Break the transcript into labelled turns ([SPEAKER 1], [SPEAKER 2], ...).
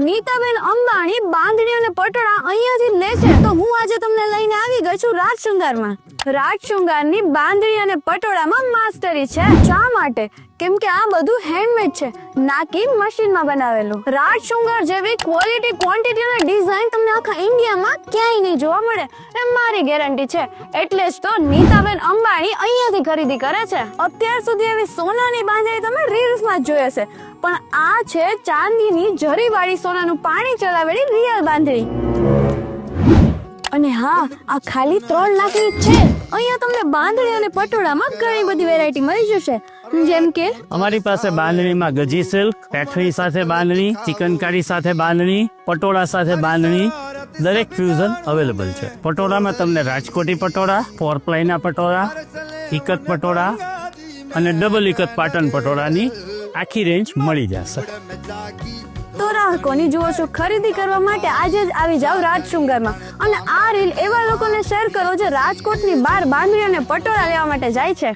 [SPEAKER 1] નીતાબેન અંબાણી બાંધણી અને પટોળા અહીંયાથી લે છે. તો હું આજે તમને લઈને આવી ગઈ છું રાજ શૃંગારમાં. રાજ શૃંગારની બાંધણી અને પટોળામાં માસ્ટરી છે. શા માટે? કેમ કે આ બધું હેન્ડમેડ છે, ના કે મશીનમાં બનાવેલું. રાજ શૃંગાર જેવી ક્વોલિટી, ક્વોન્ટિટી અને ડિઝાઇન તમને આખા ઇન્ડિયામાં ક્યાંય નહીં જોવા મળે એ મારી ગેરંટી છે. એટલે જ તો નીતાબેન અંબાણી અહીંયાથી ખરીદી કરે છે. અત્યાર સુધી એવી સોનાની બાંધણી તમે રીલ્સમાં જ જોઈ હશે, પણ આ છે ચાંદીની જરીવાળી સોનાનું પાણી ચલાવેલી રિયલ બાંધણી. અને હા, આ ખાલી 3 લાખની છે. અહીંયા તમને બાંધણી અને પટોળામાં ઘણી બધી વેરાયટી મળી જશે. જેમ કે
[SPEAKER 2] અમારી પાસે બાંધણીમાં ગજી સિલ્ક, પેઠણી સાથે બાંધણી, ચિકનકારી સાથે બાંધણી, પટોળા સાથે બાંધણી, દરેક ફ્યુઝન અવેલેબલ છે. પટોળામાં તમને રાજકોટી પટોળા, 4 પ્લાયના પટોળા, ઇકત પટોળા અને ડબલ ઇકત પાટણ પટોળાની આખી રેન્જ મળી જશે.
[SPEAKER 1] તો રાહ કોની જુઓ છો? ખરીદી કરવા માટે આજે જ આવી જાવ રાજ શૃંગારમાં. અને આ રીલ એવા લોકોને શેર કરો જે રાજકોટની બહાર બાંધણી અને પટોળા લેવા માટે જાય છે.